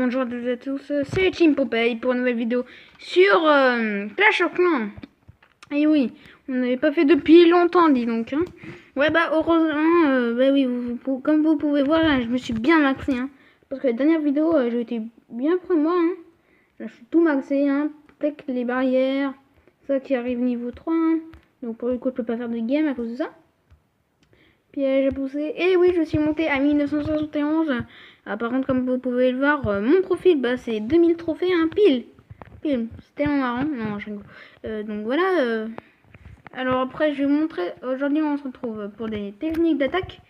bonjour à toutes et à tous, c'est Team Popeye pour une nouvelle vidéo sur Clash of Clans. Et oui, on n'avait pas fait depuis longtemps, dis donc. Hein. Ouais, bah heureusement, bah oui, comme vous pouvez voir, là, je me suis bien maxé. Hein, parce que la dernière vidéo, j'ai été bien près de moi. Hein. Là, je suis tout maxé. Hein, avec les barrières, ça qui arrive niveau 3. Hein. Donc pour le coup, je peux pas faire de game à cause de ça. Piège à pousser. Et oui, je suis monté à 1971. Ah, par contre, comme vous pouvez le voir, mon profil, bah, c'est 2000 trophées, hein, pile. C'est tellement marrant. Non, je rigole. Donc voilà. Alors après, je vais vous montrer. Aujourd'hui, on se retrouve pour des techniques d'attaque.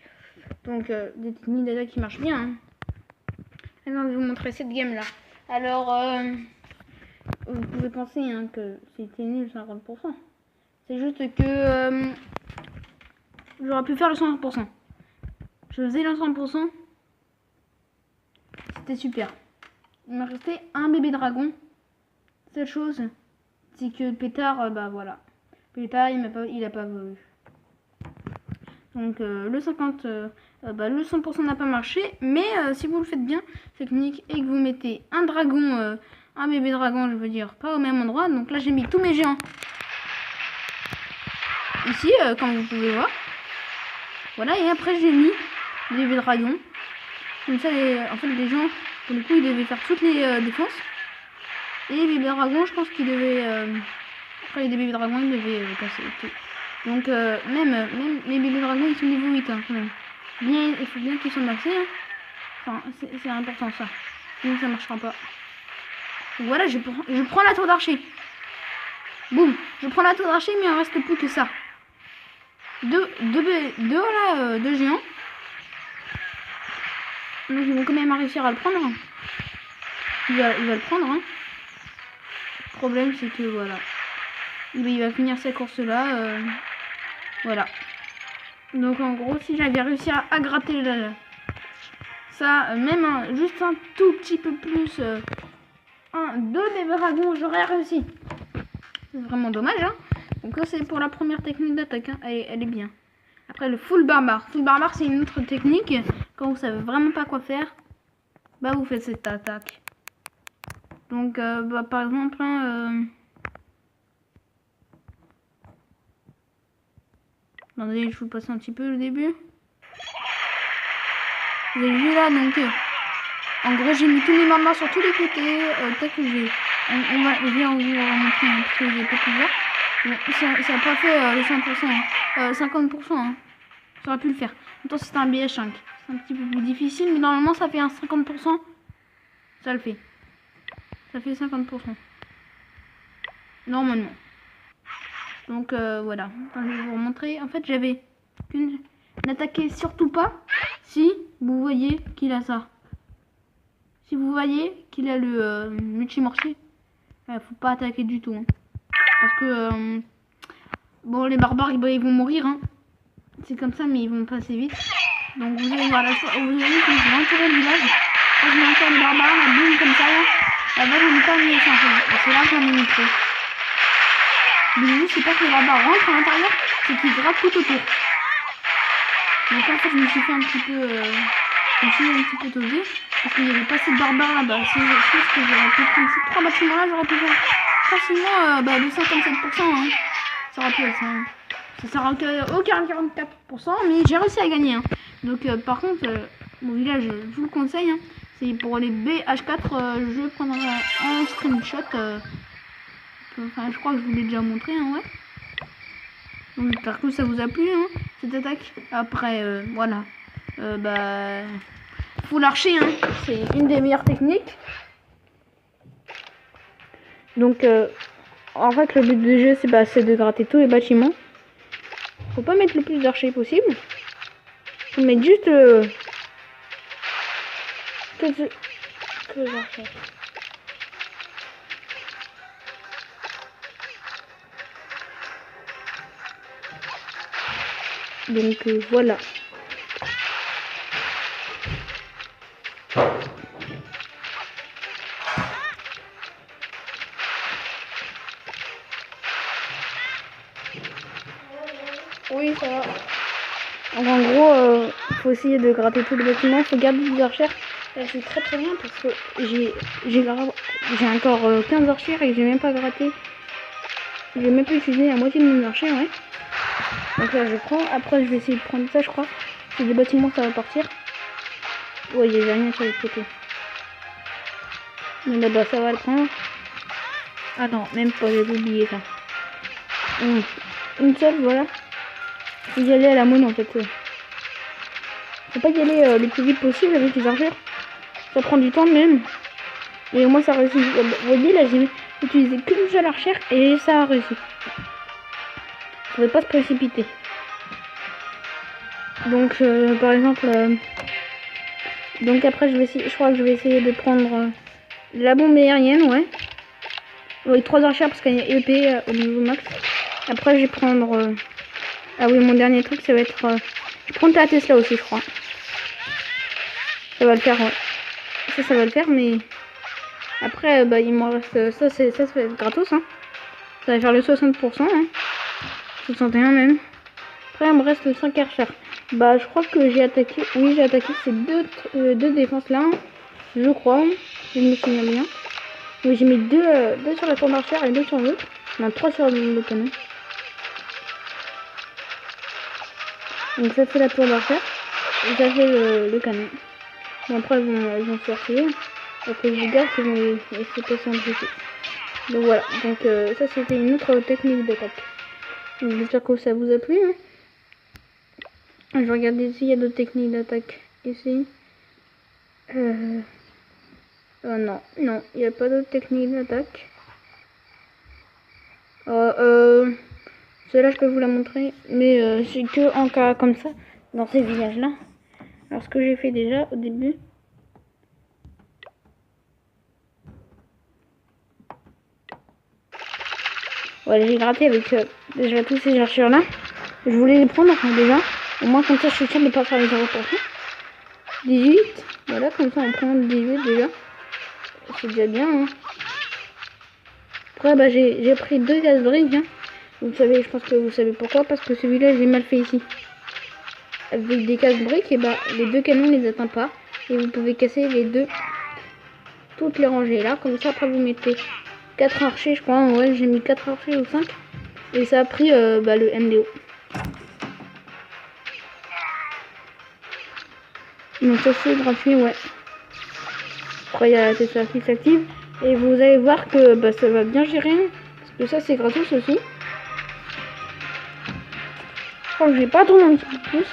Donc, des techniques d'attaque qui marchent bien. Hein. Alors, je vais vous montrer cette game-là. Alors, vous pouvez penser hein, que c'était nul 50%. C'est juste que j'aurais pu faire le 100%. Je faisais le 100%. C'était super. Il m'a resté un bébé dragon. Cette chose, c'est que Pétard, bah voilà. Pétard, il a pas voulu. Donc le 50, bah, le 100% n'a pas marché. Mais si vous le faites bien, cette technique, et que vous mettez un dragon, un bébé dragon, je veux dire, pas au même endroit. Donc là, j'ai mis tous mes géants. Ici, comme vous pouvez voir. Voilà, et après, j'ai mis des bébés dragons. Comme ça, en fait, les gens, pour le coup, ils devaient faire toutes les défenses. Et les bébés dragons, je pense qu'ils devaient... après, les bébés dragons, ils devaient casser tout. Donc, même les bébés dragons, ils sont niveau 8, hein, quand même. Bien, il faut bien qu'ils soient maxés. Hein. Enfin, c'est important, ça. Sinon, ça marchera pas. Donc, voilà, je prends la tour d'archer. Boum, je prends la tour d'archer, mais il ne reste plus que ça. Deux géants. Donc ils vont quand même réussir à le prendre. Il va le prendre. Hein. Le problème c'est que voilà. Il va finir sa course là. Voilà. Donc en gros si j'avais réussi à gratter ça, même juste un tout petit peu plus, deux des dragons, j'aurais réussi. C'est vraiment dommage. Hein. Donc ça c'est pour la première technique d'attaque. Hein. Elle est bien. Après le full barbare. Full barbare c'est une autre technique. Quand vous savez vraiment pas quoi faire, bah vous faites cette attaque. Donc bah, par exemple attendez, je vous passe un petit peu le début. Vous avez vu là donc en gros j'ai mis tous mes barbares sur tous les côtés. Peut-être que je vais vous montrer hein, parce que j'ai pas pu voir. Bon, ça n'a pas fait le 100%, hein. 50%. Hein. Ça aurait pu le faire. Maintenant c'est un BH5. C'est un petit peu plus difficile, mais normalement ça fait un 50%. Ça le fait. Ça fait 50%. Normalement. Donc voilà. Attends, je vais vous remontrer. En fait j'avais qu'une... N'attaquez surtout pas si vous voyez qu'il a ça. Si vous voyez qu'il a le multi-mortier, faut pas attaquer du tout. Hein. Parce que bon les barbares ils vont mourir. Hein. C'est comme ça mais ils vont passer vite. Donc vous allez voir la fois, vous allez que je vais entourer le village. Quand je mets encore les barbares, la boum comme ça là, là-bas j'en ai pas mis ça en fait. C'est là que j'en ai mis trop. Mais c'est pas que les barbares rentrent à l'intérieur, c'est qu'ils grattent tout autour. Donc en fait je me suis fait un petit peu tauser, parce qu'il n'y avait pas assez de barbares là-bas. Je pense que j'aurais pu prendre ces trois bâtiments là, j'aurais pu faire facilement le 57%. Hein. Ça aurait pu être ça. Hein. Ça sert au 44%, mais j'ai réussi à gagner. Hein. Donc par contre, mon village, je vous le conseille. Hein. C'est pour les BH4, je prendrai un screenshot. Enfin, je crois que je vous l'ai déjà montré. Hein, ouais. Donc j'espère que ça vous a plu, hein, cette attaque. Après, voilà. Bah, full archer, hein. C'est une des meilleures techniques. Donc, en fait, le but du jeu, c'est de gratter tous les bâtiments. Faut pas mettre le plus d'archers possible. Faut mettre juste que les archers. Donc voilà. Oui, ça va. En gros, faut essayer de gratter tous les bâtiments, faut garder des archères Là, c'est très bien parce que j'ai encore 15 archères et j'ai même pas gratté. J'ai même pas utilisé la moitié de mon archer, ouais. Donc là, je prends. Après, je vais essayer de prendre ça, je crois. C'est des bâtiments, ça va partir. Ouais, il y avait rien sur les côtés. Mais là-bas, ça va le prendre. Ah non, même pas, j'ai oublié ça. Une seule, voilà. Faut y aller à la mono en fait. Faut pas y aller le plus vite possible avec les archères. Ça prend du temps même. Et moi ça réussit. Vous voyez là, j'ai utilisé qu'une seule archère et ça a réussi. Faudrait pas se précipiter. Donc par exemple, donc après je crois que je vais essayer de prendre la bombe aérienne, ouais. Oui, 3 archères parce qu'il y a EP au niveau max. Après je vais prendre ah oui, mon dernier truc ça va être je prends la Tesla aussi, je crois. Ça va le faire, ouais. Ça va le faire, mais après bah il m'en reste ça va être gratos, hein. Ça va faire le 60%, hein. 61 même. Après il me reste 5 archères. Bah je crois que j'ai attaqué, oui j'ai attaqué ces deux défenses là, je crois, si je me souviens bien. Oui, j'ai mis deux sur la tour d'archère et 2 sur l'autre. Non, 3 sur le canon. Donc ça fait la tour d'archère et ça fait le canon. Bon, après ils vont sortir. Après je garde, ils vont essayer de passer en dessous. Donc voilà, donc ça c'était une autre technique d'attaque. J'espère que ça vous a plu, hein. Je vais regarder s'il y a d'autres techniques d'attaque ici. Non, il n'y a pas d'autres techniques d'attaque. Celle-là, je peux vous la montrer, mais c'est que en cas comme ça, dans ces villages-là. Alors, ce que j'ai fait déjà au début. Voilà, j'ai gratté avec déjà tous ces archers-là. Je voulais les prendre, enfin, déjà. Au moins, comme ça, je suis sûr de ne pas faire les 0%. 18. Voilà, comme ça, on prend 18 déjà. C'est déjà bien, hein. Après, bah, j'ai pris 2 gaz briques, hein. Vous savez, je pense que vous savez pourquoi. Parce que celui-là, j'ai mal fait ici. Avec des casse briques, et bah, les 2 canons ne les atteint pas. Et vous pouvez casser les 2. Toutes les rangées là. Comme ça, après, vous mettez 4 archers, je crois. Ouais, j'ai mis 4 archers ou 5. Et ça a pris bah, le MDO. Donc ça c'est gratuit, ouais. Après il y a la Tesla qui s'active. Et vous allez voir que bah, ça va bien gérer. Parce que ça c'est gratos aussi. Je crois que j'ai pas trop un petit peu plus.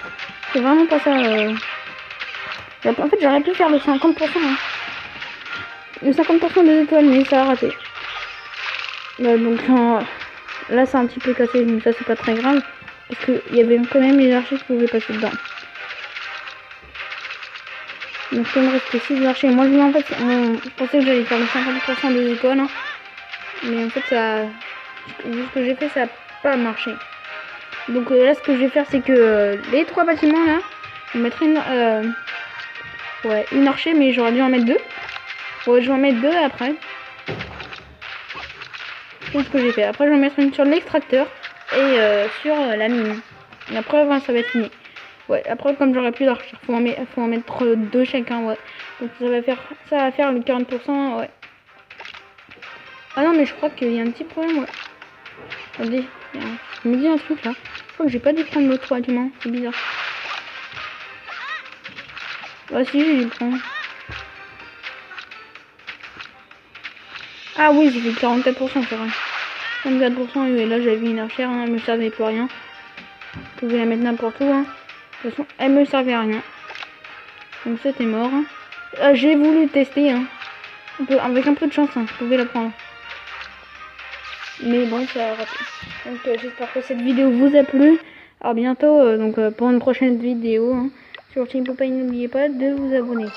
C'est vraiment pas ça. En fait j'aurais pu faire le 50%. Hein. Le 50% des étoiles, mais ça a raté. Donc là c'est un petit peu cassé, mais ça c'est pas très grave. Parce qu'il y avait quand même les archers qui pouvaient passer dedans. Donc il me reste 6 archers. Moi en fait, je pensais que j'allais faire le 50% des étoiles. Hein. Mais en fait ça. Vu ce que j'ai fait, ça n'a pas marché. Donc là ce que je vais faire c'est que les 3 bâtiments là, je mettrai une archer, mais j'aurais dû en mettre 2. Ouais, je vais en mettre 2 après. C'est ce que j'ai fait. Après je vais en mettre une sur l'extracteur et sur la mine. Et après ça va être fini. Ouais, après comme j'aurai plus d'archer, faut en mettre 2 chacun, ouais. Donc ça va faire le 40%, ouais. Ah non mais je crois qu'il y a un petit problème, ouais. Attendez, je me dis un truc là. Je crois que j'ai pas dû prendre l'autre bâtiment, c'est bizarre. Ah si, j'ai dû le prendre. Ah oui, j'ai fait 44%, c'est vrai. 44%, et là j'avais une archère, hein, elle me servait plus à rien. Vous pouvez la mettre n'importe où, hein. De toute façon, elle me servait à rien. Donc c'était mort. Hein. J'ai voulu tester, hein. Avec un peu de chance, hein, vous pouvez la prendre. Mais bon, ça a raté. Donc j'espère que cette vidéo vous a plu. À bientôt, pour une prochaine vidéo. Hein. Sur Team Popeye, n'oubliez pas de vous abonner.